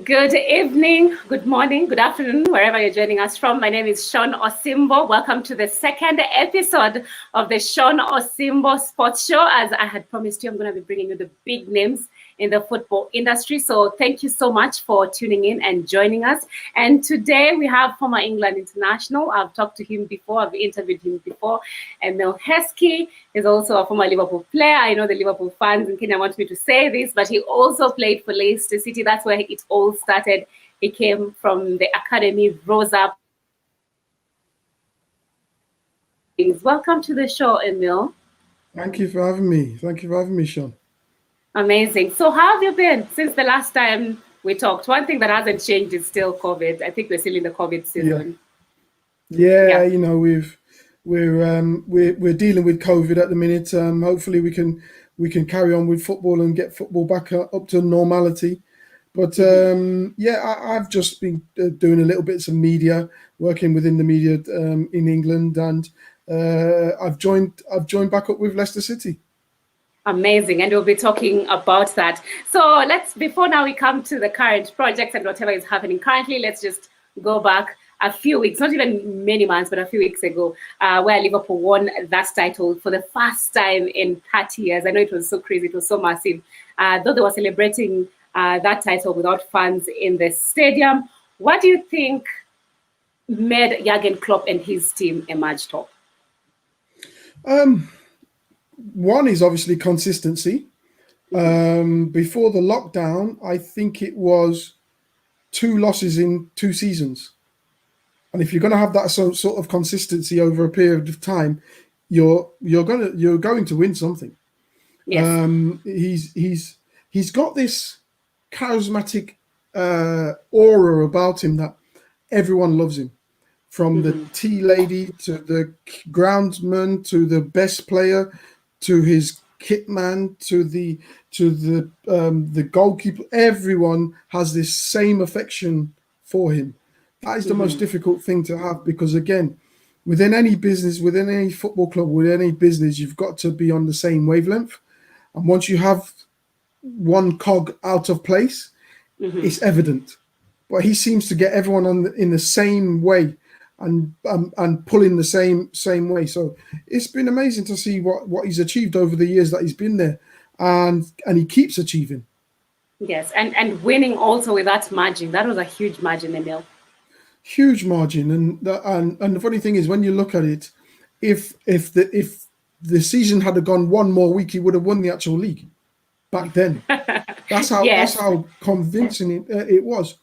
Good evening, good morning, good afternoon, wherever you're joining us from. My name is Shon Osimbo. Welcome to the second episode of the Shon Osimbo Sports Show. As I had promised you, I'm going to be bringing you the big names in the football industry. So thank you so much for tuning in and joining us. And today we have former England international. I've talked to him before. I've interviewed him before. Emile Heskey is also a former Liverpool player. I know the Liverpool fans in Kenya want me to say this, but he also played for Leicester City. That's where it all started. He came from the academy, rose up. Welcome to the show, Emile. Thank you for having me. Thank you for having me, Shon. Amazing. So how have you been since the last time we talked? One thing that hasn't changed is still COVID. I think we're still in the COVID season. Yeah. You know, we're dealing with COVID at the minute. Hopefully we can carry on with football and get football back up to normality. But I've just been doing a little bits of media, working within the media in England, and I've joined back up with Leicester City. Amazing, and we'll be talking about that. So before now we come to the current projects and whatever is happening currently, let's just go back a few weeks, not even many months, but a few weeks ago, where Liverpool won that title for the first time in 30 years. I know it was so crazy, it was so massive. Though they were celebrating that title without fans in the stadium. What do you think made Jurgen Klopp and his team emerge top? One is obviously consistency. Before the lockdown, I think it was 2 losses in 2 seasons. And if you're going to have that sort of consistency over a period of time, you're going to win something. Yes. He's got this charismatic aura about him that everyone loves him. From the tea lady to the groundsman to the best player to his kit man to the goalkeeper, everyone has this same affection for him. That is the most difficult thing to have, because again, within any business, within any football club, within any business, you've got to be on the same wavelength. And once you have one cog out of place, it's evident. But he seems to get everyone in the same way and pulling the same way. So it's been amazing to see what he's achieved over the years that he's been there, and he keeps achieving. Yes, and winning also with that margin. That was a huge margin, Emile. Huge margin, and the funny thing is, when you look at it, if the season had gone one more week, he would have won the actual league back then. That's how convincing it was.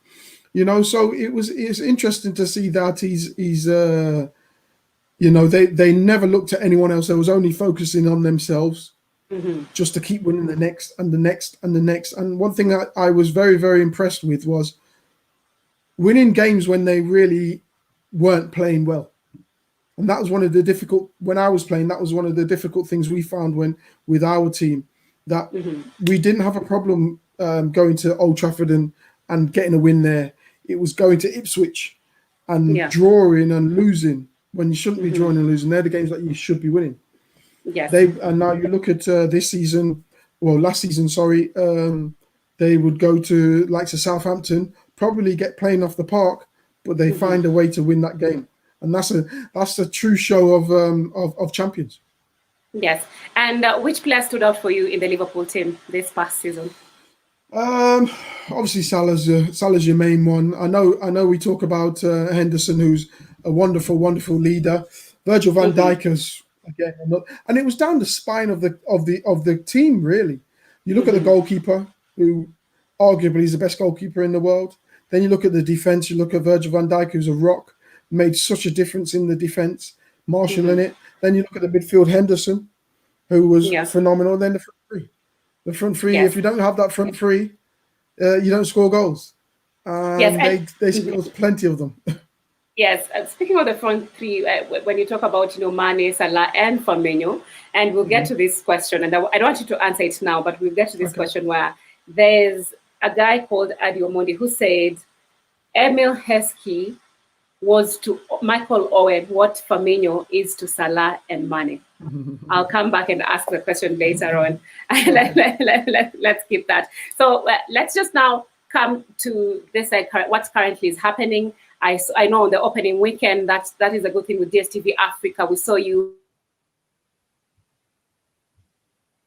You know, so it's interesting to see that he's you know, they never looked at anyone else. They was only focusing on themselves, just to keep winning the next and the next and the next. And one thing that I was very, very impressed with was winning games when they really weren't playing well. And that was one of the difficult, when I was playing, that was one of the difficult things we found with our team, that we didn't have a problem going to Old Trafford and getting a win there. It was going to Ipswich and drawing and losing when you shouldn't be drawing and losing. They're the games that you should be winning. Yes. And now you look at this season, last season, sorry, they would go to likes of Southampton, probably get playing off the park, but they find a way to win that game. And that's a true show of champions. Yes. And which player stood out for you in the Liverpool team this past season? Obviously Salah's your main one. I know we talk about Henderson, who's a wonderful leader. Virgil van Dijk is again, and it was down the spine of the team, really. You look at the goalkeeper, who arguably is the best goalkeeper in the world. Then you look at the defense. You look at Virgil van Dijk, who's a rock, made such a difference in the defense, marshalling it. Then you look at the midfield, Henderson, who was phenomenal. Then the front three. The front three, if you don't have that front three, you don't score goals. They scored plenty of them. Yes, speaking of the front three, when you talk about Mane, Salah, and Firmino, and we'll get to this question, and I don't want you to answer it now, but we'll get to this question where there's a guy called Adi Omondi who said Emile Heskey was to Michael Owen what Firmino is to Salah and Mane. I'll come back and ask the question later on. Let's keep that. So let's just now come to this, what currently is happening. I know on the opening weekend that is a good thing with DSTV Africa. We saw you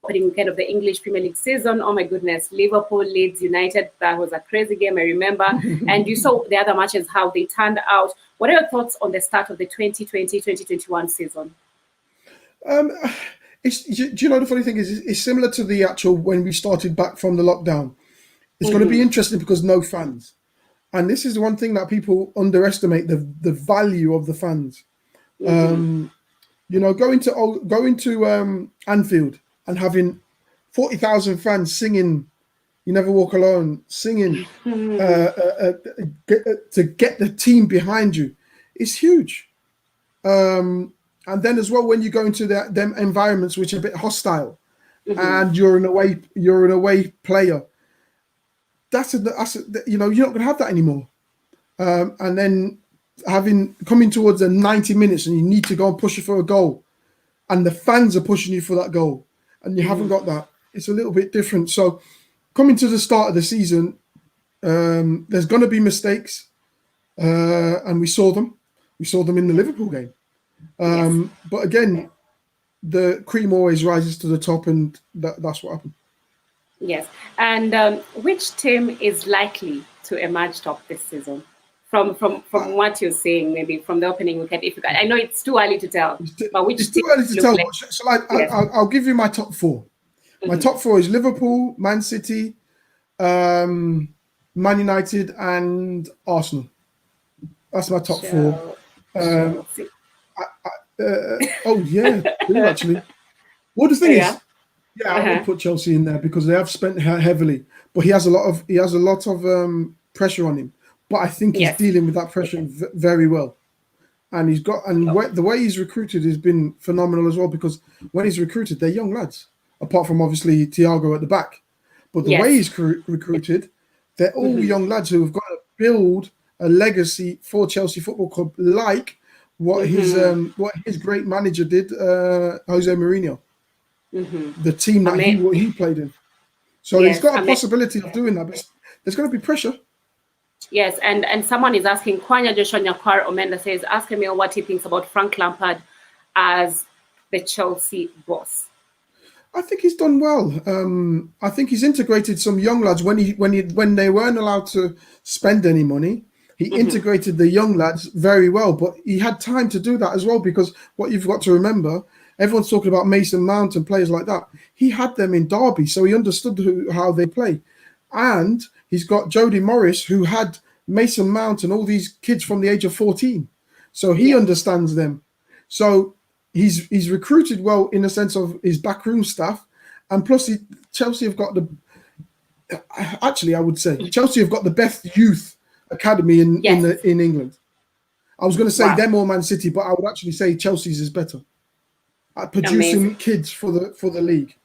opening weekend of the English Premier League season. Oh my goodness, Liverpool, Leeds United, that was a crazy game, I remember. And you saw the other matches, how they turned out. What are your thoughts on the start of the 2020-2021 season? Do you know, the funny thing is, it's similar to the actual when we started back from the lockdown. It's going to be interesting because no fans. And this is the one thing that people underestimate, the value of the fans. You know, going to Anfield and having 40,000 fans singing "You Never Walk Alone," singing to get the team behind you is huge. And then as well, when you go into them environments which are a bit hostile, and you're an away player, that's you know, you're not going to have that anymore. And then coming towards the 90 minutes and you need to go and push it for a goal, and the fans are pushing you for that goal, and you haven't got that. It's a little bit different. So coming to the start of the season, there's going to be mistakes, and we saw them. We saw them in the Liverpool game. But again, the cream always rises to the top, and that's what happened. Yes. And which team is likely to emerge top this season? From what you're saying, maybe from the opening weekend, if you can. I know it's too early to tell, but which it's too early to tell. Like? So I'll give you my top four. My top four is Liverpool, Man City, Man United, and Arsenal. That's my top four. Oh yeah, actually. Well, the thing is, I would put Chelsea in there because they have spent heavily, but he has a lot of pressure on him. But I think he's dealing with that pressure very well, and the way he's recruited has been phenomenal as well. Because when he's recruited, they're young lads, apart from obviously Thiago at the back. But the way he's recruited, they're all young lads who have got to build a legacy for Chelsea Football Club, like what his great manager did, Jose Mourinho, the team that he played in. So he's got a possibility of doing that, but there's going to be pressure. Yes, and someone is asking, Kwanya Joshua Nyakwar Omenda says, ask Emile what he thinks about Frank Lampard as the Chelsea boss. I think he's done well. I think he's integrated some young lads when they weren't allowed to spend any money. He integrated the young lads very well, but he had time to do that as well, because what you've got to remember, everyone's talking about Mason Mount and players like that. He had them in Derby, so he understood how they play. And he's got Jody Morris, who had Mason Mount and all these kids from the age of 14. So he understands them. So he's recruited well in the sense of his backroom staff. And plus, Chelsea have got I would say Chelsea have got the best youth academy in England. I was going to say them or Man City, but I would actually say Chelsea's is better at producing kids for the league.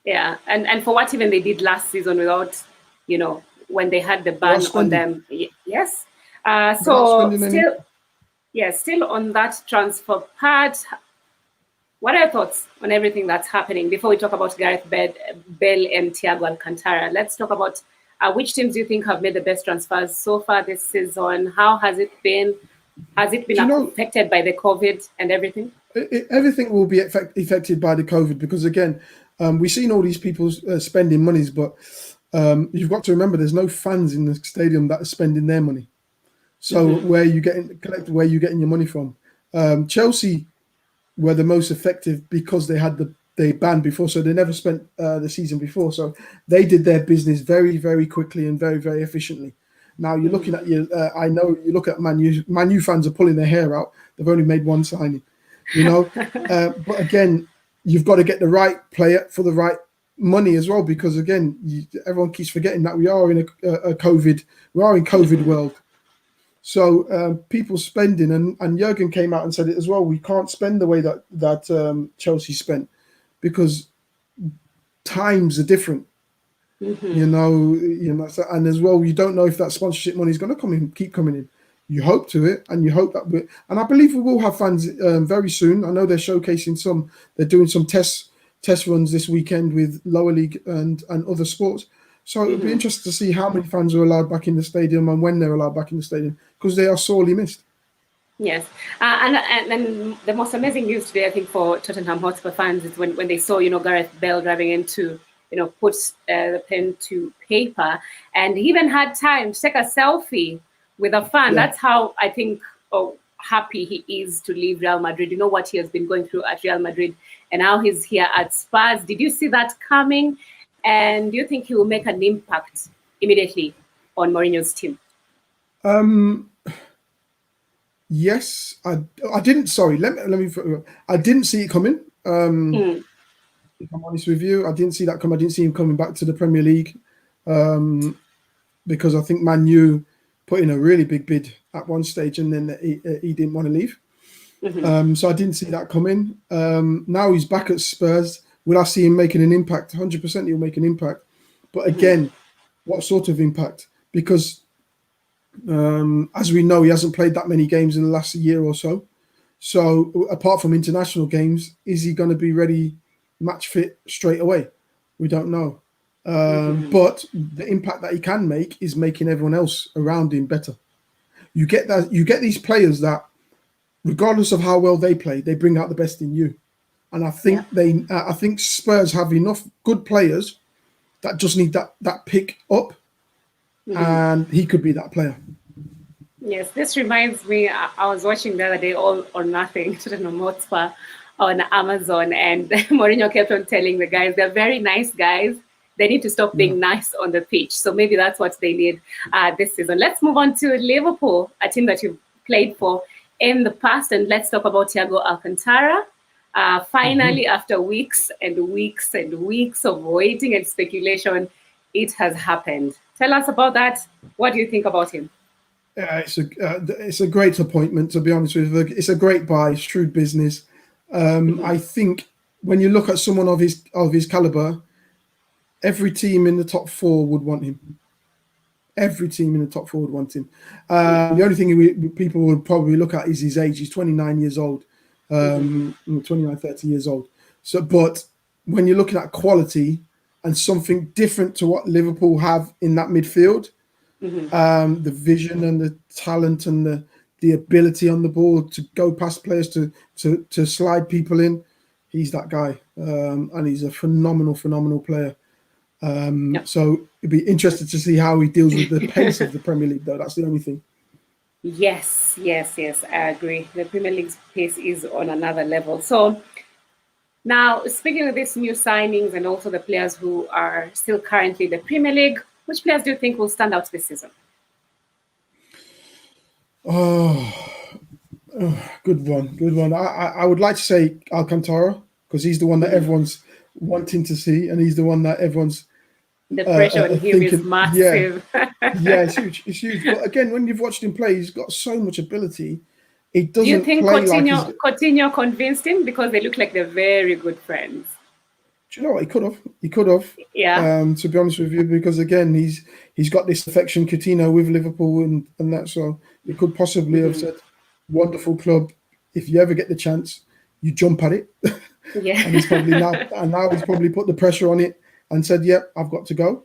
Yeah, and for what even they did last season without, you know, when they had the ban on them. Yes. So still on that transfer part, what are your thoughts on everything that's happening? Before we talk about Gareth Bale and Thiago Alcantara, let's talk about which teams do you think have made the best transfers so far this season? How has it been? Has it been affected by the COVID and everything? Everything will be affected by the COVID because, again, we've seen all these people spending monies, but you've got to remember there's no fans in the stadium that are spending their money. So where are you getting your money from? Chelsea were the most effective because they had the ban before, so they never spent the season before. So they did their business very, very quickly and very, very efficiently. Now you're looking at I know you look at Man U. Man U fans are pulling their hair out. They've only made one signing, you know. But again, you've got to get the right player for the right money as well, because again, everyone keeps forgetting that we are in a COVID world. So people spending, and Jurgen came out and said it as well. We can't spend the way that Chelsea spent because times are different. You know, and as well, you don't know if that sponsorship money is going to keep coming in. You hope to it, and you hope that and I believe we will have fans very soon. I know they're doing some test runs this weekend with lower league and other sports. So it would be interesting to see how many fans are allowed back in the stadium and when they're allowed back in the stadium, because they are sorely missed. Yes, and the most amazing news today, I think, for Tottenham Hotspur fans is when they saw, Gareth Bale driving into, put the pen to paper, and he even had time to take a selfie with a fan. Yeah. That's how I think happy he is to leave Real Madrid. You know what he has been going through at Real Madrid, and now he's here at Spurs. Did you see that coming? And do you think he will make an impact immediately on Mourinho's team? Yes, I didn't. Sorry, let me. I didn't see it coming. If I'm honest with you, I didn't see that coming. I didn't see him coming back to the Premier League, because I think Man U put in a really big bid at one stage, and then he didn't want to leave. So I didn't see that coming. Now he's back at Spurs. Will I see him making an impact? 100% he'll make an impact. But again, what sort of impact? Because as we know, he hasn't played that many games in the last year or so. So apart from international games, is he going to be ready, match fit straight away? We don't know. But the impact that he can make is making everyone else around him better. You get that. You get these players that, regardless of how well they play, they bring out the best in you. And I think I think Spurs have enough good players that just need that pick up, and he could be that player. Yes, this reminds me. I was watching the other day All or Nothing, Tottenham Hotspur, on Amazon, and Mourinho kept on telling the guys they're very nice guys. They need to stop being nice on the pitch. So maybe that's what they need this season. Let's move on to Liverpool, a team that you've played for in the past, and let's talk about Thiago Alcantara. Finally, after weeks and weeks and weeks of waiting and speculation, it has happened. Tell us about that. What do you think about him? It's a great appointment, to be honest with you. It's a great buy, shrewd business. I think when you look at someone of his caliber, every team in the top four would want him. Every team in the top four would want him. The only thing people would probably look at is his age. He's 29 years old, 29, 30 years old. So, but when you're looking at quality and something different to what Liverpool have in that midfield, the vision and the talent and the ability on the ball to go past players, to slide people in, he's that guy. And he's a phenomenal player. So it'd be interesting to see how he deals with the pace of the Premier League, though. That's the only thing. Yes, I agree. The Premier League's pace is on another level. So now, speaking of these new signings and also the players who are still currently in the Premier League, which players do you think will stand out this season? Good one. I would like to say Alcantara, because he's the one that everyone's wanting to see, and he's the one that everyone's the pressure on him is massive. Yeah, it's huge. But again, when you've watched him play, he's got so much ability. It doesn't. Do you think play Coutinho convinced him, because they look like they're very good friends? Do you know what? He could have. Yeah. To be honest with you, because again, he's got this affection, Coutinho, with Liverpool and that. So he could possibly have said, "Wonderful club. If you ever get the chance, you jump at it." Yeah. And he's probably now he's probably put the pressure on it and said, "Yep, I've got to go."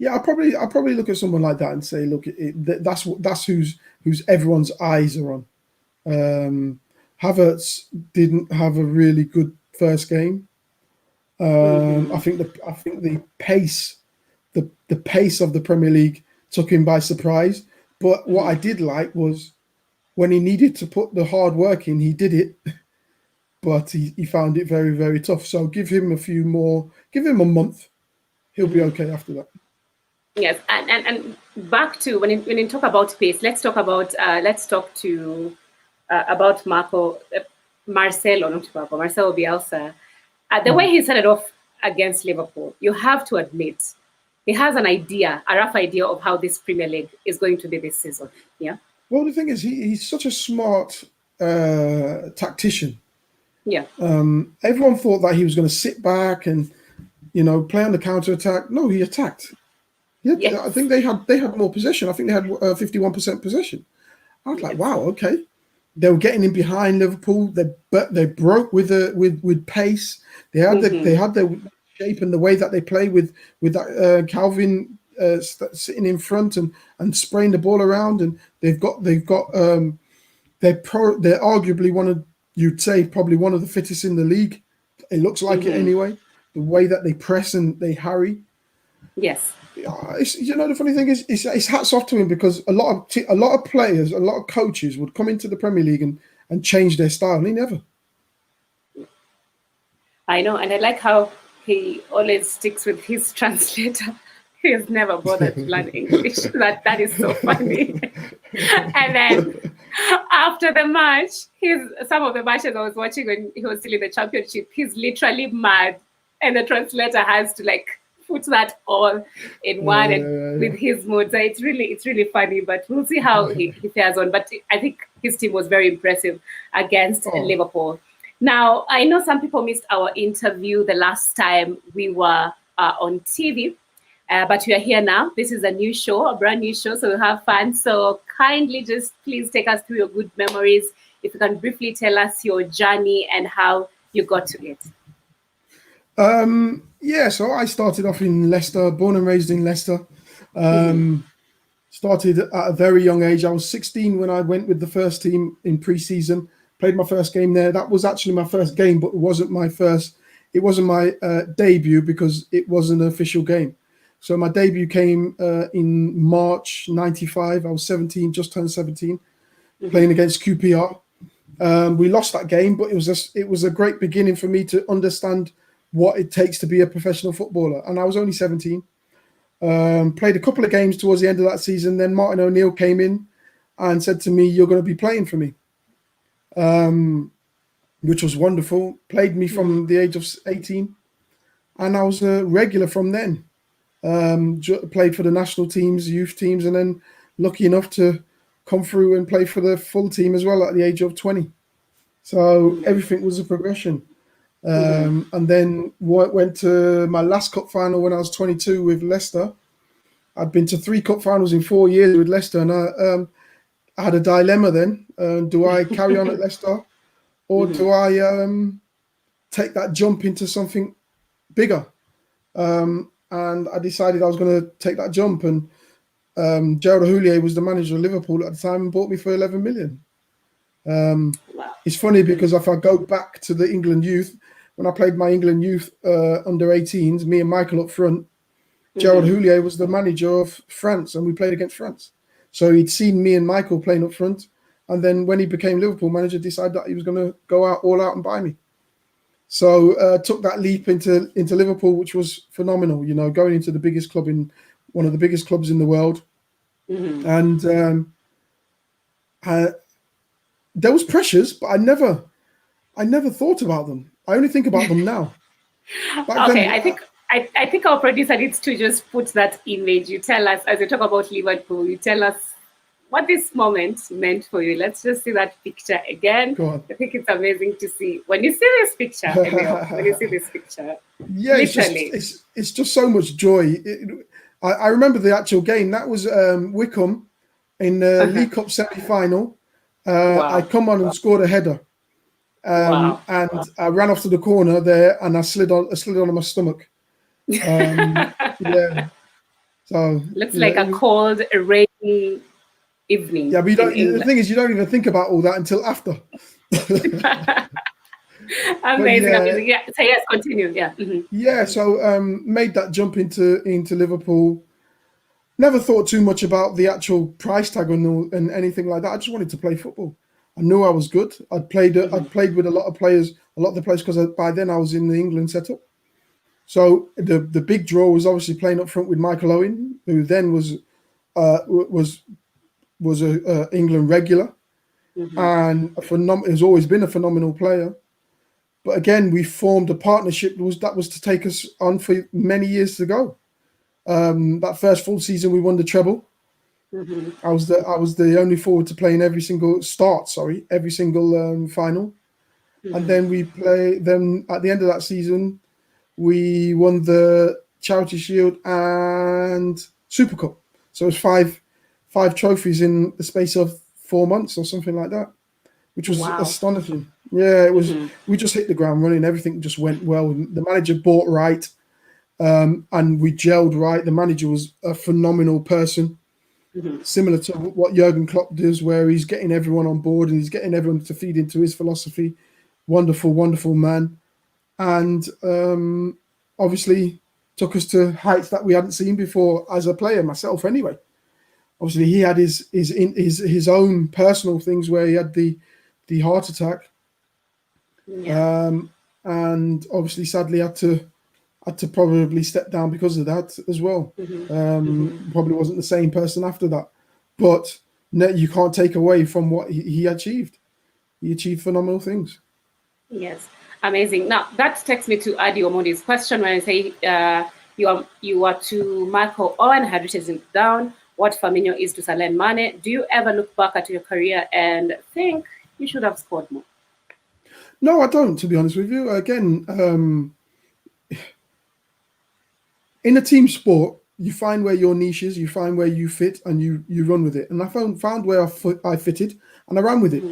I'll probably look at someone like that and say, "Look, that's who's everyone's eyes are on." Havertz didn't have a really good first game. I think the pace of the Premier League took him by surprise. But what I did like was when he needed to put the hard work in, he did it. But he found it very, very tough. So give him a month. He'll be okay after that. Yes, and back to when you talk about pace, let's talk about Marcelo Bielsa. The way he started off against Liverpool, you have to admit he has a rough idea of how this Premier League is going to be this season. Yeah. Well, the thing is, he's such a smart tactician. Yeah. Everyone thought that he was going to sit back and play on the counter attack. No, he attacked. Yes. I think they had more possession. I think they had 51% possession. I was like, wow, okay. They were getting in behind Liverpool. They broke with pace. They had their shape and the way that they play with that Calvin sitting in front and spraying the ball around, and they're arguably you'd say probably one of the fittest in the league. It looks like it anyway. The way that they press and they harry. Yes. The funny thing is, it's hats off to him, because a lot of players, a lot of coaches would come into the Premier League and change their style, and he never. I know, and I like how he always sticks with his translator. He has never bothered to learn English. That is so funny. And then after the match, some of the matches I was watching when he was still in the championship, he's literally mad, and the translator has to put that all in one and with his mood. So it's really funny, but we'll see how he fares on. But I think his team was very impressive against Liverpool. Now, I know some people missed our interview the last time we were on TV, but we are here now. This is a new show, a brand new show, so we'll have fun. So kindly just please take us through your good memories. If you can briefly tell us your journey and how you got to it. So I started off in Leicester, born and raised in Leicester. Started at a very young age. I was 16 when I went with the first team in pre-season. Played my first game there. That was actually my first game, but it wasn't my debut, because it wasn't an official game. So my debut came in March '95. I was 17, just turned 17, playing against QPR. We lost that game, but it was a great beginning for me to understand what it takes to be a professional footballer. And I was only 17. Played a couple of games towards the end of that season. Then Martin O'Neill came in and said to me, "You're going to be playing for me," which was wonderful. Played me from the age of 18. And I was a regular from then. Played for the national teams, youth teams, and then lucky enough to come through and play for the full team as well at the age of 20. So everything was a progression. And then went to my last cup final when I was 22 with Leicester. I'd been to 3 cup finals in 4 years with Leicester, and I had a dilemma then. Do I carry on at Leicester, or do I take that jump into something bigger? And I decided I was going to take that jump. And Gerald Houllier was the manager of Liverpool at the time and bought me for 11 million. It's funny because if I go back to the England youth, when I played my England youth under 18s, me and Michael up front, Gerald Houllier was the manager of France, and we played against France. So he'd seen me and Michael playing up front. And then when he became Liverpool manager, decided that he was going to go all out and buy me. So took that leap into Liverpool, which was phenomenal, going into the biggest club in one of the biggest clubs in the world. And there was pressures, but I never thought about them. I only think about them now. I think our producer needs to just put that image. You tell us, as you talk about Liverpool, you tell us what this moment meant for you. Let's just see that picture again. I think it's amazing to see. When you see this picture, Emile, yeah, literally. It's just so much joy. I remember the actual game. That was Wickham in the League Cup semi-final. I come on and scored a header. And I ran off to the corner there, and I slid on my stomach. Yeah. So looks like a cold, rainy evening. Yeah, but the thing is, you don't even think about all that until after. Amazing. Yeah. So yes, continue. Yeah. Yeah. So made that jump into Liverpool. Never thought too much about the actual price tag and anything like that. I just wanted to play football. I knew I was good. I'd played with a lot of the players, because by then I was in the England setup. So the big draw was obviously playing up front with Michael Owen, who then was a England regular, and has always been a phenomenal player. But again, we formed a partnership that was to take us on for many years to go. That first full season, we won the treble. I was the only forward to play in every single final, and then we play. Then at the end of that season, we won the Charity Shield and Super Cup. So it was five trophies in the space of 4 months or something like that, which was astonishing. Yeah, it was. We just hit the ground running. Everything just went well. The manager bought right. and we gelled right. The manager was a phenomenal person, similar to what Jurgen Klopp does, where he's getting everyone on board and he's getting everyone to feed into his philosophy. Wonderful, wonderful man. And obviously took us to heights that we hadn't seen before as a player, myself anyway. Obviously, he had his own personal things where he had the heart attack, and obviously, sadly, had to probably step down because of that as well. Probably wasn't the same person after that, but no, you can't take away from what he achieved. He achieved phenomenal things. Yes, amazing. Now that takes me to Adi Omondi's question when I say you are to Michael Owen, had written it down. What Firmino is to Salah and Mane. Do you ever look back at your career and think you should have scored more? No, I don't, to be honest with you. Again, in a team sport, you find where your niche is, you find where you fit, and you run with it. And I found where I fitted, and I ran with it.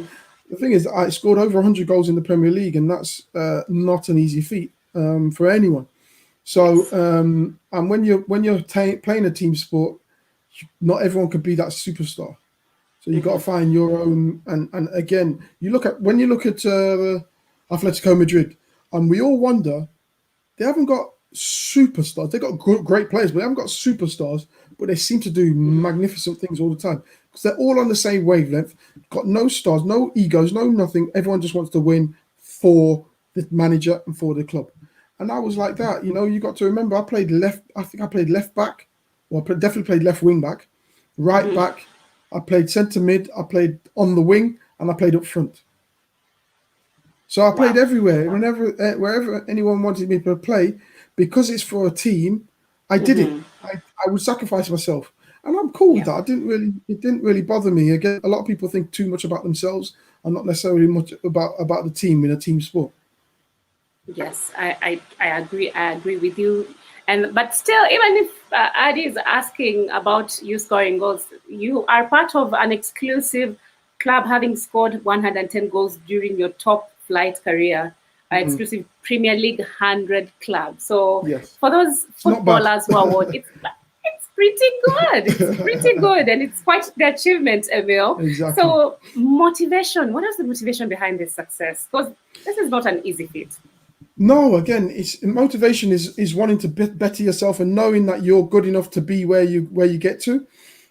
The thing is, I scored over 100 goals in the Premier League, and that's not an easy feat for anyone. So, and when you're playing a team sport, not everyone can be that superstar. So you've got to find your own. And again, when you look at Atletico Madrid, and we all wonder, they haven't got superstars. They've got great players, but they haven't got superstars. But they seem to do magnificent things all the time because they're all on the same wavelength. Got no stars, no egos, no nothing. Everyone just wants to win for the manager and for the club. And I was like that. You got to remember, I played left. I think I played left back. Well, I definitely played left wing back, right back. I played centre mid. I played on the wing, and I played up front. So I played everywhere. Wherever anyone wanted me to play, because it's for a team, I did it. I would sacrifice myself, and I'm cool with that. It didn't really bother me. Again, a lot of people think too much about themselves and not necessarily much about the team in a team sport. Yes, I agree. I agree with you. But still, even if Adi is asking about you scoring goals, you are part of an exclusive club having scored 110 goals during your top flight career, exclusive Premier League 100 club. So for those footballers who are it's pretty good. It's pretty good, and it's quite the achievement, Emile. Exactly. So motivation. What is the motivation behind this success? Because this is not an easy feat. No, again, motivation is wanting to better yourself and knowing that you're good enough to be where you get to.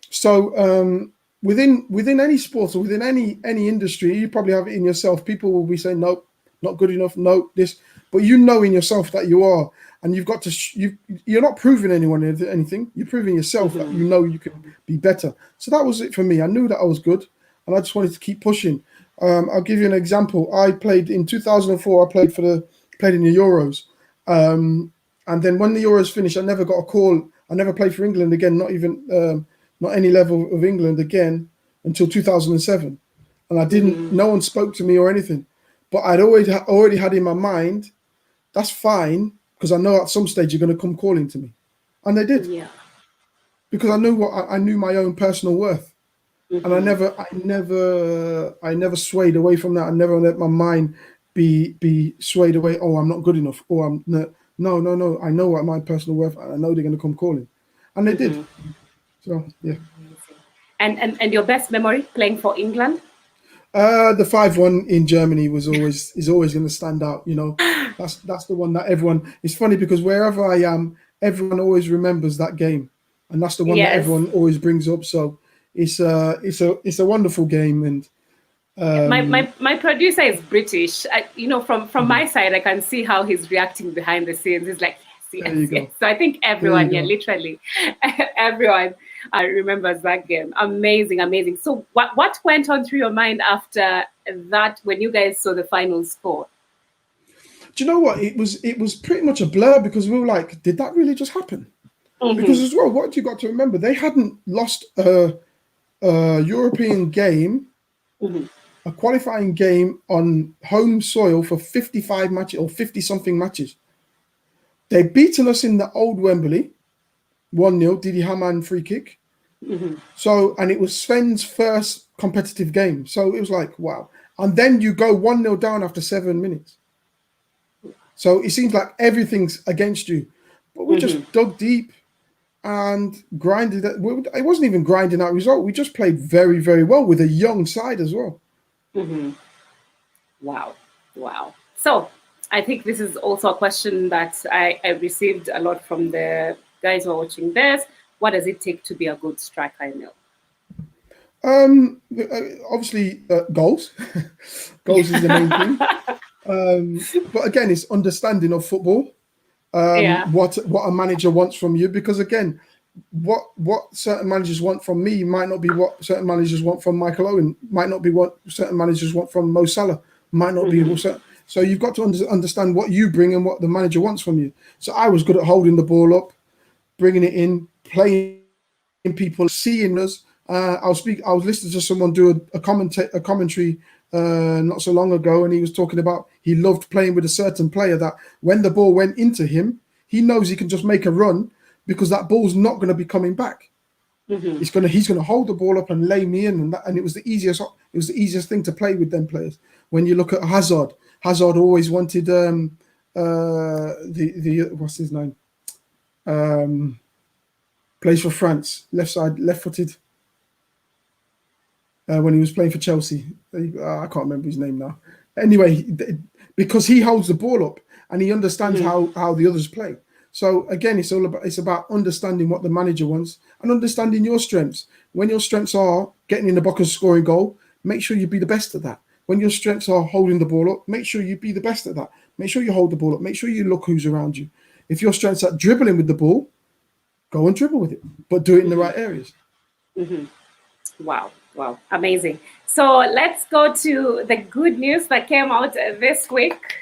So within any sport or within any industry, you probably have it in yourself. People will be saying, "Nope, not good enough. No, this," but you know in yourself that you are, and you've got to. You're not proving anyone anything. You're proving yourself that you know you can be better. So that was it for me. I knew that I was good, and I just wanted to keep pushing. I'll give you an example. I played in 2004. I played in the Euros, and then when the Euros finished, I never got a call. I never played for England again, not even not any level of England again until 2007, and I didn't. No one spoke to me or anything, but I'd already had in my mind, that's fine because I know at some stage you're going to come calling to me, and they did. Yeah. Because I knew I knew my own personal worth, and I never swayed away from that. I never let my mind be swayed away. Oh, I'm not good enough. Or I'm no. I know what my personal worth, and I know they're going to come calling, and they did. So yeah. And your best memory playing for England? The 5-1 in Germany is always going to stand out. That's the one that everyone. It's funny because wherever I am, everyone always remembers that game, and that's the one that everyone always brings up. So it's a wonderful game, and my producer is British. From my side, I can see how he's reacting behind the scenes. He's like, yes. So I think everyone, literally everyone remembers that game. Amazing. So what went on through your mind after that when you guys saw the final score? Do you know what? It was pretty much a blur because we were like, did that really just happen? Because as well, what you got to remember, they hadn't lost a European game, a qualifying game on home soil for 55 matches or 50-something matches. They'd beaten us in the old Wembley, 1-0, Didi Hamann free kick. So, and it was Sven's first competitive game. So it was like, wow. And then you go 1-0 down after 7 minutes. So it seems like everything's against you. but we just dug deep and grinded. It wasn't even grinding out result. We just played very, very well with a young side as well. Wow. So I think this is also a question that I received a lot from the guys who are watching this. What does it take to be a good striker, Emile? Obviously, goals. Goals is the main thing. But again, it's understanding of football. What a manager wants from you, because again, what certain managers want from me might not be what certain managers want from Michael Owen, might not be what certain managers want from Mo Salah, might not be also. So you've got to understand what you bring and what the manager wants from you. So I was good at holding the ball up, bringing it in, playing people, seeing us. I was listening to someone do a commentary not so long ago, and he was talking about he loved playing with a certain player that when the ball went into him, he knows he can just make a run because that ball's not going to be coming back. He's going to hold the ball up and lay me in, and it was the easiest thing to play with them players. When you look at Hazard always wanted the what's his name, plays for France, left-footed. When he was playing for Chelsea, I can't remember his name now. Anyway, because he holds the ball up and he understands how the others play. So again, it's about understanding what the manager wants and understanding your strengths. When your strengths are getting in the box and scoring goal, make sure you be the best at that. When your strengths are holding the ball up, make sure you be the best at that. Make sure you hold the ball up. Make sure you look who's around you. If your strengths are dribbling with the ball, go and dribble with it, but do it in the right areas. Wow, amazing. So let's go to the good news that came out this week.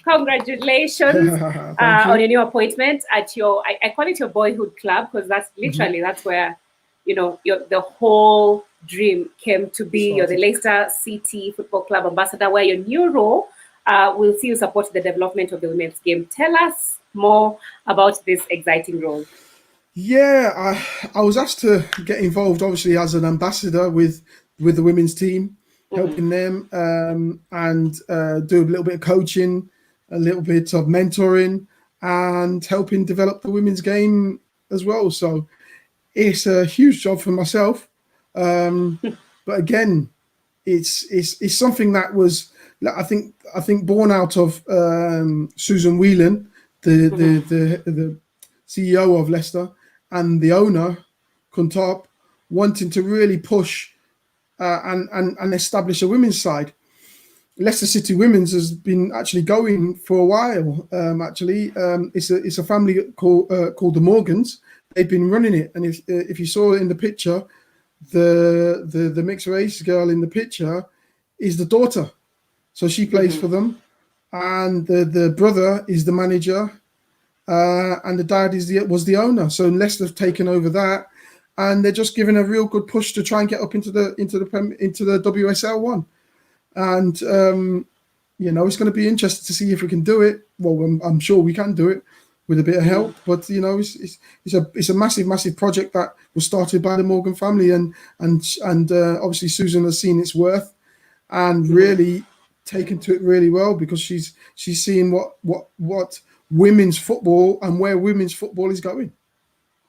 Congratulations on your new appointment at I call it your boyhood club, because that's literally that's where the whole dream came to be. You're the Leicester City Football Club ambassador, where your new role will see you support the development of the women's game. Tell us more about this exciting role. Yeah, I was asked to get involved, obviously, as an ambassador with the women's team, helping them and do a little bit of coaching, a little bit of mentoring, and helping develop the women's game as well. So it's a huge job for myself. But again, it's something that was, I think born out of Susan Whelan, the CEO of Leicester, and the owner, Kuntop, wanting to really push and establish a women's side. Leicester City Women's has been actually going for a while. It's a family called the Morgans. They've been running it, and if you saw it in the picture, the mixed race girl in the picture is the daughter, so she plays for them, and the brother is the manager. And the dad was the owner. So Leicester have taken over that, and they're just giving a real good push to try and get up into the WSL one. And it's going to be interesting to see if we can do it. Well, I'm sure we can do it with a bit of help. But it's a massive project that was started by the Morgan family, and obviously Susan has seen its worth and really taken to it really well, because she's seeing what women's football and where women's football is going.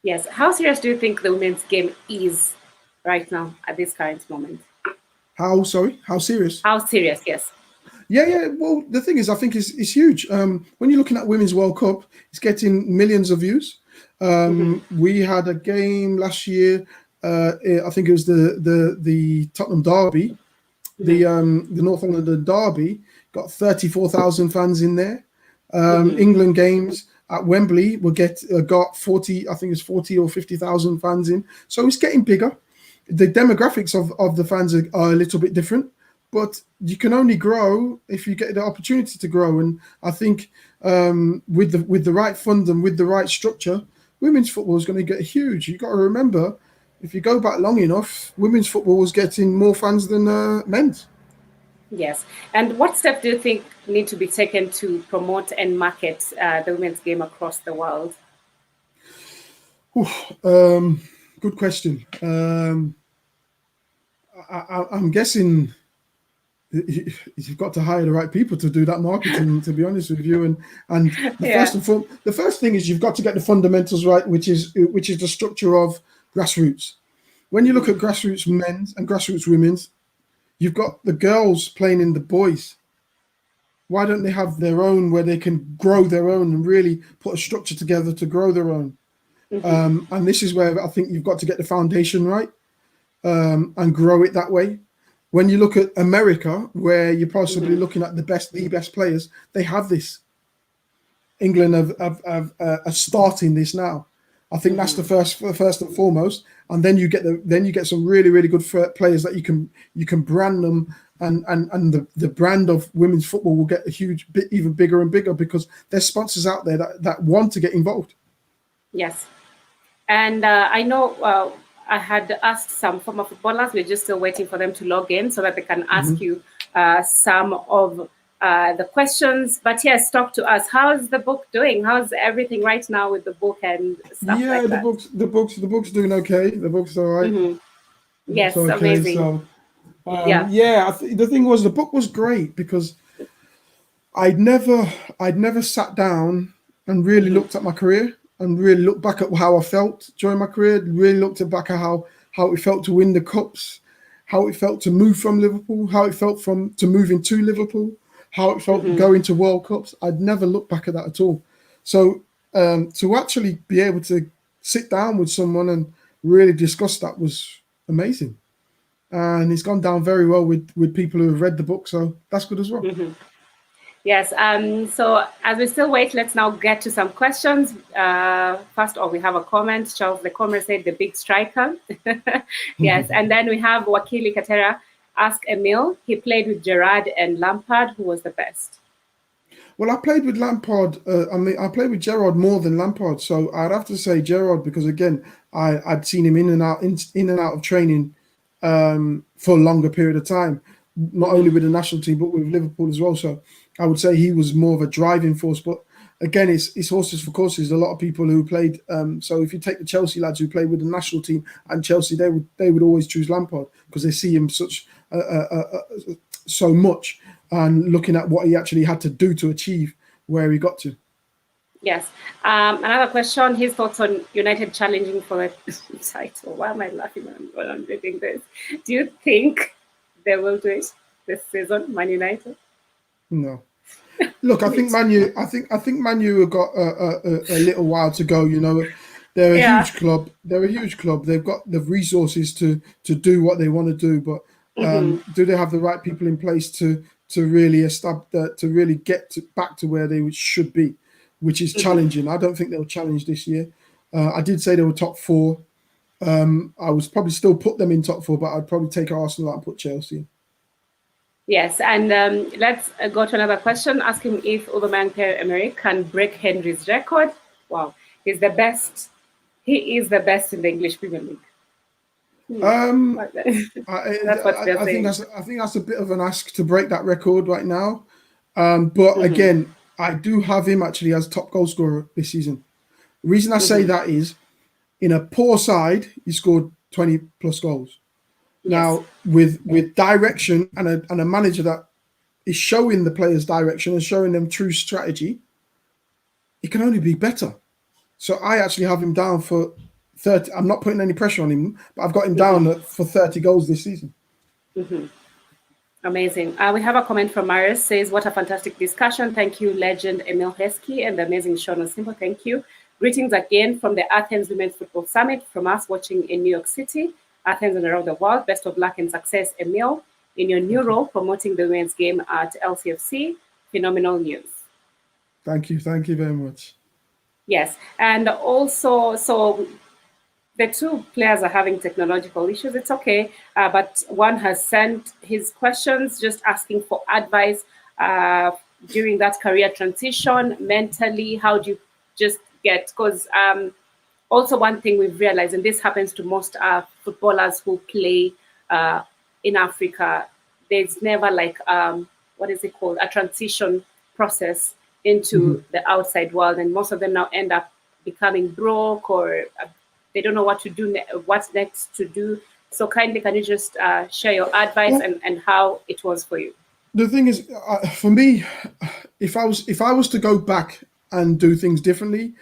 Yes. How serious do you think the women's game is right now at this current moment? How serious? How serious, yes. Yeah. Well, the thing is, I think it's huge. When you're looking at Women's World Cup, it's getting millions of views. We had a game last year. I think it was the Tottenham Derby, the North London Derby, got 34,000 fans in there. England games at Wembley got 40, I think it's 40 or 50,000 fans in. So it's getting bigger. The demographics of the fans are a little bit different, but you can only grow if you get the opportunity to grow. And I think with the right fund and with the right structure, women's football is going to get huge. You've got to remember, if you go back long enough, women's football was getting more fans than men's. Yes. And what steps do you think need to be taken to promote and market the women's game across the world? Good question. I'm guessing you've got to hire the right people to do that marketing, to be honest with you. And the first thing is you've got to get the fundamentals right, which is the structure of grassroots. When you look at grassroots men's and grassroots women's, you've got the girls playing in the boys. Why don't they have their own where they can grow their own and really put a structure together to grow their own? And this is where I think you've got to get the foundation right and grow it that way. When you look at America, where you're possibly looking at the best players, they have this. England are starting this now. I think that's the first and foremost, and then you get some really good players that you can brand them, and the brand of women's football will get a huge bit even bigger and bigger because there's sponsors out there that want to get involved. Yes, and I know I had asked some former footballers. We're just still waiting for them to log in so that they can ask you some of the questions. But yes, talk to us. How's the book doing? How's everything right now with the book and stuff like that? The book's doing okay. The book's all right. Yes, okay. Amazing. So, the thing was, the book was great because I'd never sat down and really looked at my career and really looked back at how I felt during my career. Really looked back at how it felt to win the cups, how it felt to move from Liverpool, how it felt to move into Liverpool, how it felt going to World Cups. I'd never looked back at that at all. So to actually be able to sit down with someone and really discuss that was amazing. And it's gone down very well with people who have read the book. So that's good as well. Yes. So as we still wait, let's now get to some questions. First of all, we have a comment. Charles the Comer said the big striker. Yes. And then we have Wakili Katera ask Emile. He played with Gerrard and Lampard. Who was the best? Well, I played with Lampard. I played with Gerrard more than Lampard. So I'd have to say Gerrard because, again, I'd seen him in and out of training for a longer period of time, not only with the national team, but with Liverpool as well. So I would say he was more of a driving force. But again, it's horses for courses. A lot of people who played. So if you take the Chelsea lads who played with the national team and Chelsea, they would always choose Lampard because they see him so much and looking at what he actually had to do to achieve where he got to. Yes. Another question, his thoughts on United challenging for a title. Why am I laughing when I'm reading this? Do you think they will do it this season, Man United? No. Look, I think Man U. I think Man U have got a little while to go. You know, they're a huge club. They're a huge club. They've got the resources to do what they want to do. But do they have the right people in place to really establish to really get back to where they should be, which is challenging? I don't think they'll challenge this year. I did say they were top four. I would probably still put them in top four, but I'd probably take Arsenal out and put Chelsea in. Yes, and let's go to another question, asking if Aubameyang Pierre-Emerick can break Henry's record. Wow, he's the best. He is the best in the English Premier League. That's what they're saying. I think that's a bit of an ask to break that record right now. But again, I do have him actually as top goal scorer this season. The reason I say that is, in a poor side, he scored 20 plus goals. Yes. Now, with direction and a manager that is showing the players direction and showing them true strategy, it can only be better. So I actually have him down for 30. I'm not putting any pressure on him, but I've got him down for 30 goals this season. Amazing. We have a comment from Marius, says, what a fantastic discussion. Thank you, legend Emile Heskey and the amazing Shon Osimbo. Thank you. Greetings again from the Athens Women's Football Summit from us watching in New York City, Athens and around the world. Best of luck and success, Emile, in your new role promoting the women's game at LCFC. Phenomenal news. Thank you. Thank you very much. Yes. And also, so the two players are having technological issues. It's okay. But one has sent his questions just asking for advice during that career transition mentally. How do you just get, because also one thing we've realized, and this happens to most footballers who play in Africa, there's never like, what is it called? A transition process into the outside world. And most of them now end up becoming broke or they don't know what to do, what's next to do. So kindly, can you just share your advice and how it was for you? The thing is, for me, if I was to go back and do things differently,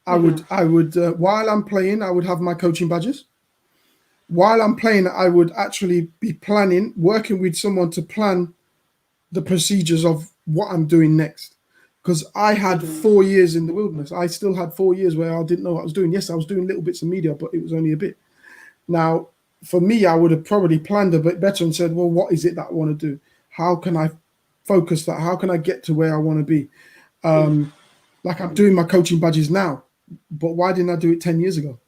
I would while I'm playing, I would have my coaching badges. While I'm playing, I would actually be planning, working with someone to plan the procedures of what I'm doing next. Because I had 4 years in the wilderness. I still had 4 years where I didn't know what I was doing. Yes, I was doing little bits of media, but it was only a bit. Now, for me, I would have probably planned a bit better and said, well, what is it that I want to do? How can I focus that? How can I get to where I want to be? Like I'm doing my coaching badges now, but why didn't I do it 10 years ago?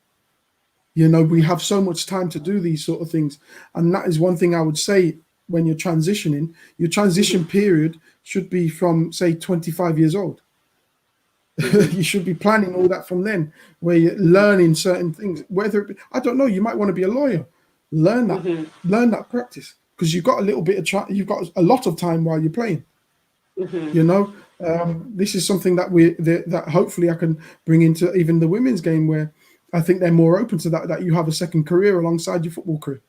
You know, we have so much time to do these sort of things. And that is one thing I would say when you're transitioning. Your transition period should be from, say, 25 years old. You should be planning all that from then, where you're learning certain things. Whether it be, I don't know, you might want to be a lawyer. Learn that practice, because you've got a little bit of you've got a lot of time while you're playing. You know, this is something that that hopefully I can bring into even the women's game, where I think they're more open to that. That you have a second career alongside your football career.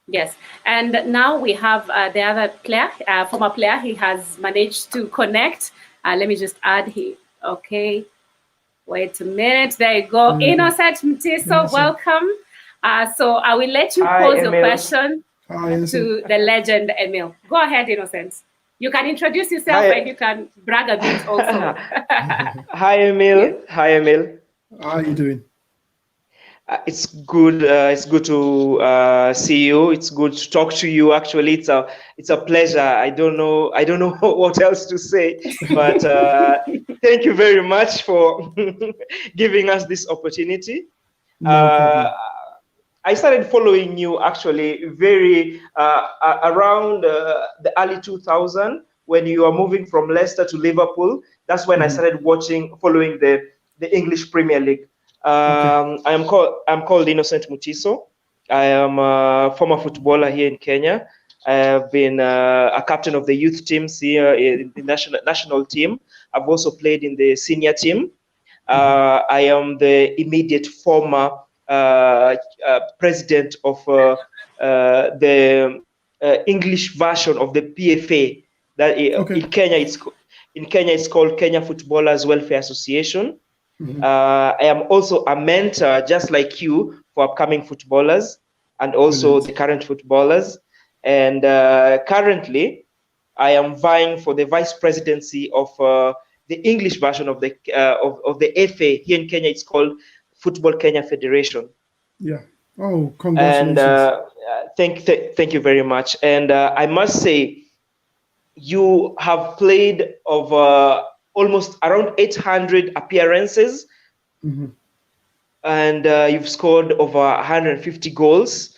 Yes, and now we have the other player, former player. He has managed to connect. Let me just add here. Okay, wait a minute. There you go. Innocent Mutiso, welcome. So I will let you pose your question to the legend Emile. Go ahead, Innocent. You can introduce yourself and you can brag a bit also. Hi, Emile. Hi, Emile. How are you doing? It's good. It's good to see you. It's good to talk to you. Actually, it's a pleasure. I don't know what else to say, but thank you very much for giving us this opportunity. No problem. I started following you actually very around the early 2000 when you were moving from Leicester to Liverpool. That's when I started following the English Premier League. I'm called Innocent Mutiso. I am a former footballer here in Kenya. I have been a captain of the youth teams here in the national team. I've also played in the senior team. I am the immediate former president of the English version of the PFA. That in Kenya it's called Kenya Footballers Welfare Association. I am also a mentor, just like you, for upcoming footballers and also the current footballers. And currently, I am vying for the vice presidency of the English version of the FA. Here in Kenya, it's called Football Kenya Federation. Yeah. Oh, congratulations. And thank you very much. And I must say, you have played over almost around 800 appearances, and you've scored over 150 goals.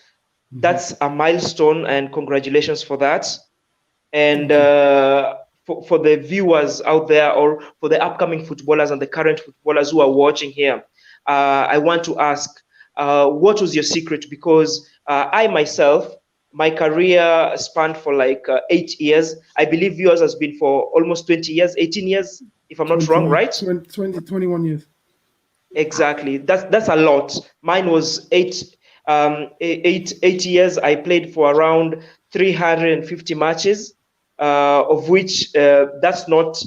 That's a milestone, and congratulations for that. And for the viewers out there, or for the upcoming footballers and the current footballers who are watching here, I want to ask, what was your secret? Because I myself, my career spanned for like 8 years. I believe yours has been for almost 20 years, 18 years, if I'm not wrong, right? 21 years. Exactly. That's a lot. Mine was 8 years. I played for around 350 matches, of which that's not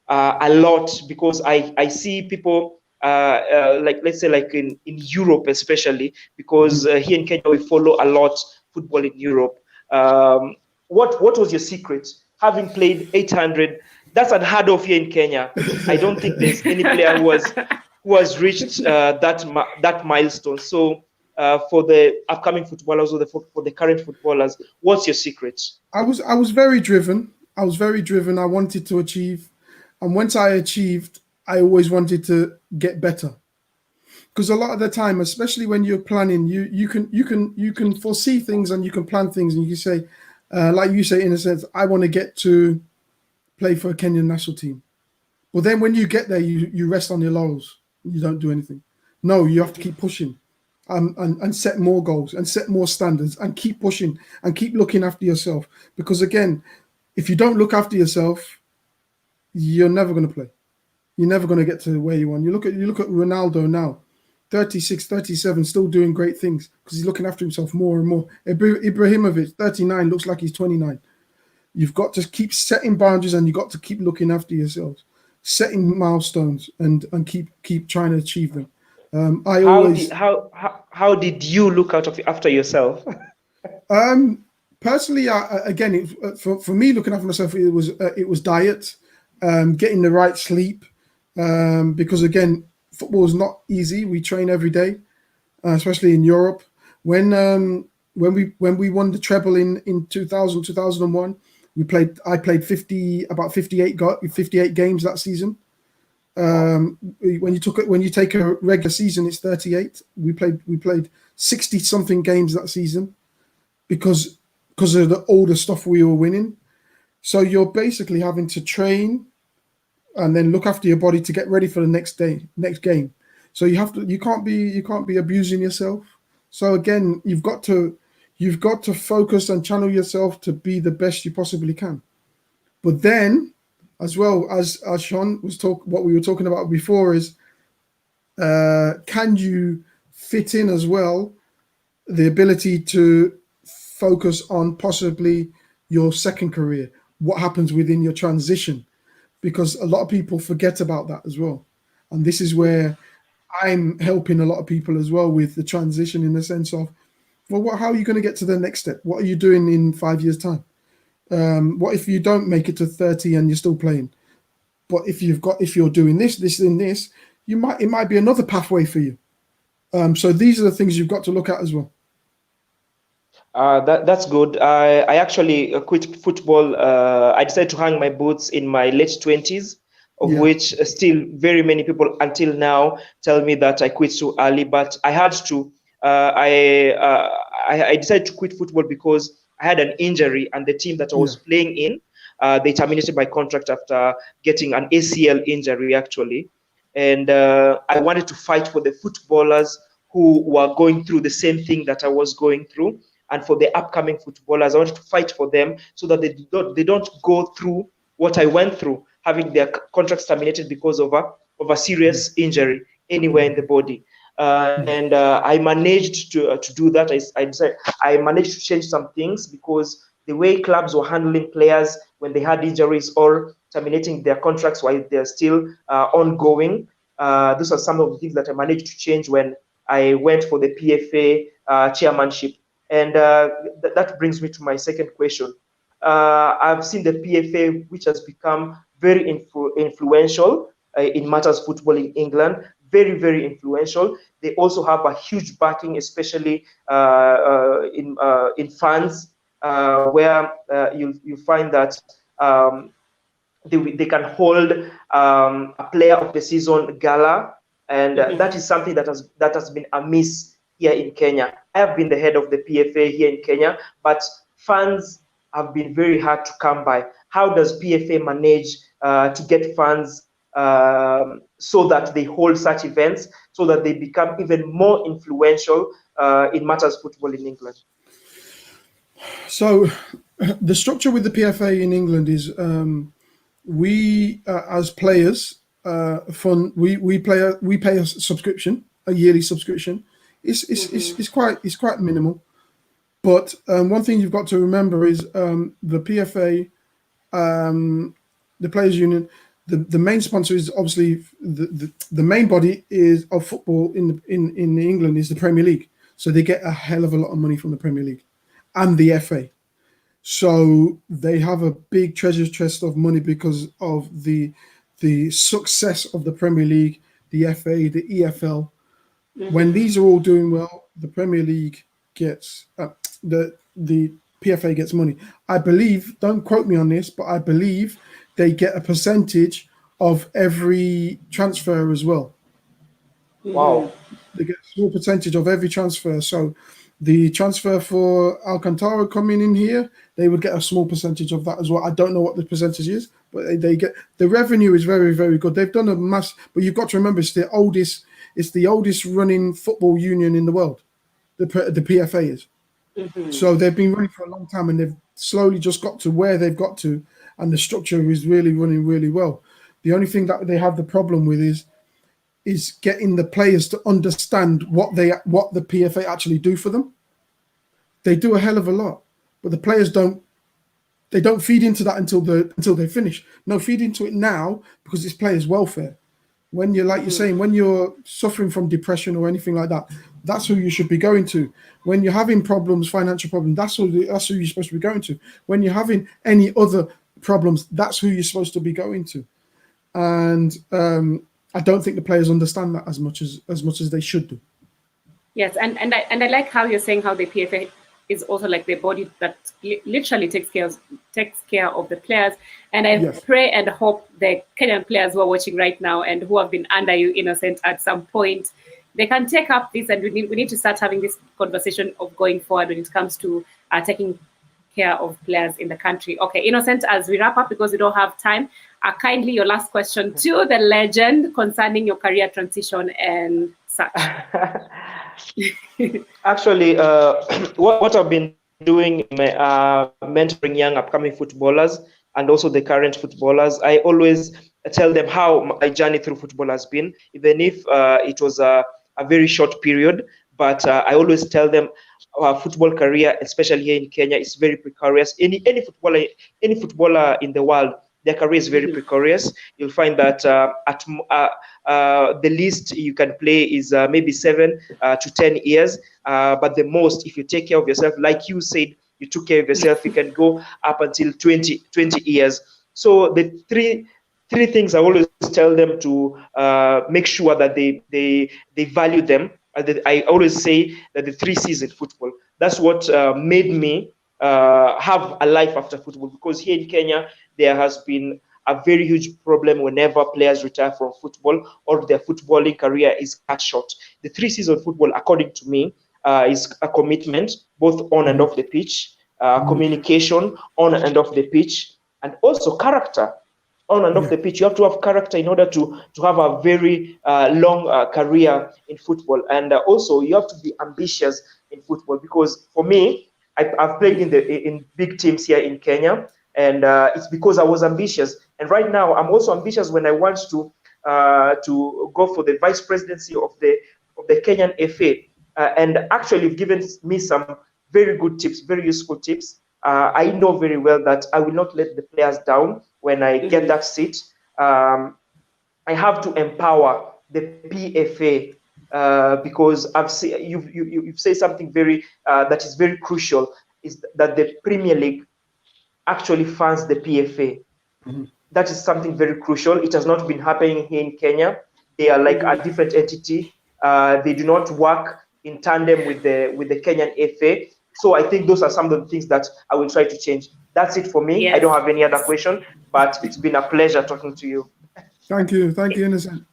a lot, because I see people like, let's say, like in Europe especially, because here in Kenya we follow a lot football in Europe. What was your secret? Having played 800, that's unheard of here in Kenya. I don't think there's any player who has reached that milestone. So for the upcoming footballers, or for the current footballers, what's your secret? I was very driven. I wanted to achieve, and once I achieved, I always wanted to get better. Because a lot of the time, especially when you're planning, you can foresee things and you can plan things, and you can say, like you say, in a sense, I want to get to play for a Kenyan national team. Well, then when you get there, you rest on your laurels. You don't do anything. No, you have to keep pushing, and set more goals and set more standards, and keep pushing and keep looking after yourself. Because again, if you don't look after yourself, you're never going to play. You're never going to get to where you want. You look at Ronaldo now, 36, 37, still doing great things because he's looking after himself more and more. Ibrahimovic, 39, looks like he's 29. You've got to keep setting boundaries, and you've got to keep looking after yourselves, setting milestones, and keep trying to achieve them. How did you look after yourself? Personally, for me, looking after myself, it was diet, getting the right sleep, because again, football is not easy. We train every day, especially in Europe. When we won the treble in 2001, I played 58 games that season. When you take a regular season, it's 38. We played 60 something games that season because of all the stuff we were winning. So you're basically having to train and then look after your body to get ready for the next game. So you can't be abusing yourself. So again, you've got to focus and channel yourself to be the best you possibly can. But then, as well as Shon what we were talking about before is, can you fit in as well the ability to focus on possibly your second career? What happens within your transition? Because a lot of people forget about that as well. And this is where I'm helping a lot of people as well with the transition, in the sense of, well, how are you going to get to the next step? What are you doing in 5 years' time? What if you don't make it to 30 and you're still playing? But if you're doing this, and this, it might be another pathway for you. So these are the things you've got to look at as well. That's good. I actually quit football. I decided to hang my boots in my late 20s, of which still very many people until now tell me that I quit too early. But I had to. I decided to quit football because I had an injury, and the team that I was playing in, they terminated my contract after getting an ACL injury, actually. And I wanted to fight for the footballers who were going through the same thing that I was going through. And for the upcoming footballers, I wanted to fight for them so that they don't go through what I went through, having their contracts terminated because of a serious injury anywhere in the body. And I managed to do that. I managed to change some things, because the way clubs were handling players when they had injuries or terminating their contracts while they're still ongoing, those are some of the things that I managed to change when I went for the PFA chairmanship. And that brings me to my second question. I've seen the PFA, which has become very influential in matters football in England, very, very influential. They also have a huge backing, especially in fans, where you find that they can hold a player of the season gala, and that is something that has been amiss here in Kenya. I have been the head of the PFA here in Kenya, but fans have been very hard to come by. How does PFA manage to get fans so that they hold such events, so that they become even more influential in matters football in England? So the structure with the PFA in England is, we as players, we pay a subscription, a yearly subscription. It's quite minimal, but one thing you've got to remember is the PFA, the Players Union, the main sponsor is obviously the main body is of football in England is the Premier League, so they get a hell of a lot of money from the Premier League and the FA. So they have a big treasure chest of money because of the success of the Premier League, the FA, the EFL. When these are all doing well, the Premier League gets the PFA gets money. I believe, don't quote me on this, but I believe they get a percentage of every transfer as well. Wow. They get a small percentage of every transfer. So the transfer for Alcantara coming in here, they would get a small percentage of that as well. I don't know what the percentage is, but they get, the revenue is very, very good. They've done a mass, but you've got to remember it's the oldest running football union in the world. The PFA is. So they've been running for a long time, and they've slowly just got to where they've got to, and the structure is really running really well. The only thing that they have the problem with is getting the players to understand what the PFA actually do for them. They do a hell of a lot, but the players don't they don't feed into that until they finish. No, feed into it now because it's players' welfare. When you're, like you're saying, when you're suffering from depression or anything like that, that's who you should be going to. When you're having problems, financial problems, that's who you're supposed to be going to. When you're having any other problems, that's who you're supposed to be going to. And I don't think the players understand that as much as they should do. Yes, and I like how you're saying how the PFA is also like the body that literally takes care of the players. And I pray and hope the Kenyan players who are watching right now and who have been under you, Innocent, at some point, they can take up this, and we need to start having this conversation of going forward when it comes to taking care of players in the country. Okay, Innocent, as we wrap up, because we don't have time, kindly your last question to the legend concerning your career transition and such. Actually, what I've been doing, mentoring young upcoming footballers and also the current footballers, I always tell them how my journey through football has been, even if it was a very short period. But I always tell them our football career, especially here in Kenya, is very precarious. Any footballer in the world, their career is very precarious. You'll find that at the least you can play is maybe 7 to 10 years. But the most, if you take care of yourself, like you said, you took care of yourself, you can go up until 20 years. So the three things I always tell them to make sure that they value them. I always say that the 3 C's in football. That's what made me have a life after football, because here in Kenya there has been a very huge problem whenever players retire from football or their footballing career is cut short. The 3 C's of football, according to me, is a commitment, both on and off the pitch, communication on and off the pitch, and also character on and off the pitch. You have to have character in order to have a very long career in football. And also you have to be ambitious in football, because for me, I've played in big teams here in Kenya, and it's because I was ambitious. And right now I'm also ambitious when I want to go for the vice presidency of the Kenyan FA. And actually you've given me some very good tips, very useful tips. I know very well that I will not let the players down when I get that seat. I have to empower the PFA because I've seen you've said something very that is very crucial, is that the Premier League actually funds the PFA. That is something very crucial. It has not been happening here in Kenya. They are like a different entity. They do not work in tandem with the Kenyan FA. So I think those are some of the things that I will try to change. That's it for me. Yes. I don't have any other question, but it's been a pleasure talking to you. Thank you, Innocent.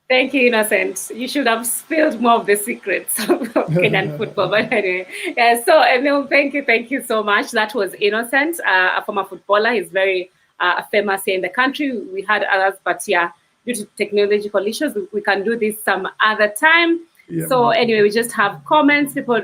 Thank you, Innocent. You should have spilled more of the secrets of Kenyan football. But anyway, so Emile, thank you so much. That was Innocent, a former footballer. He's very famous here in the country. We had others, but yeah, due to technological issues, we can do this some other time. Yeah. So anyway, we just have comments. People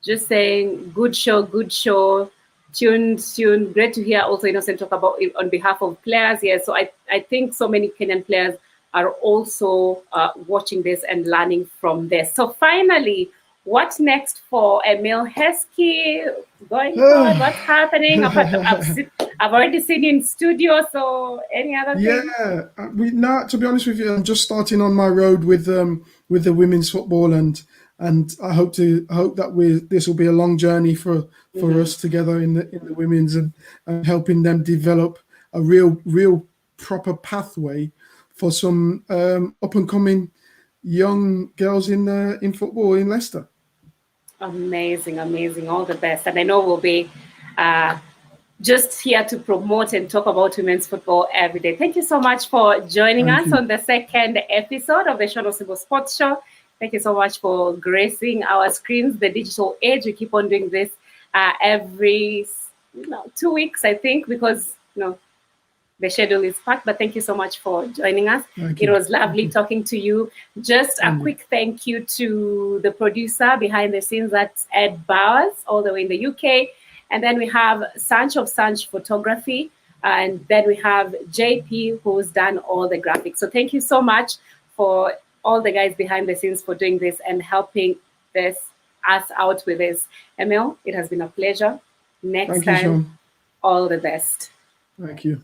just saying, good show, tuned. Great to hear also Innocent talk about it on behalf of players. Yeah, so I think so many Kenyan players are also watching this and learning from this. So finally, what's next for Emile Heskey? Going forward, what's happening? I've already seen you in studio, so any other thing? Yeah, to be honest with you, I'm just starting on my road with the women's football, and I hope that this will be a long journey for us together in the women's, and helping them develop a real proper pathway for some up and coming young girls in football in Leicester. Amazing. All the best. And I know we'll be just here to promote and talk about women's football every day. Thank you so much for joining us on the second episode of the Shon Osimbo Sports Show. Thank you so much for gracing our screens, the digital age. We keep on doing this every 2 weeks, I think, because the schedule is packed. But thank you so much for joining us. It was lovely talking to you. Just a quick thank you to the producer behind the scenes, that's Ed Bowers, all the way in the UK. And then we have Sanch of Sanch Photography. And then we have JP, who's done all the graphics. So thank you so much for all the guys behind the scenes for doing this and helping us out with this. Emile, it has been a pleasure. next Thank you, time. Shon. All the best. Thank you.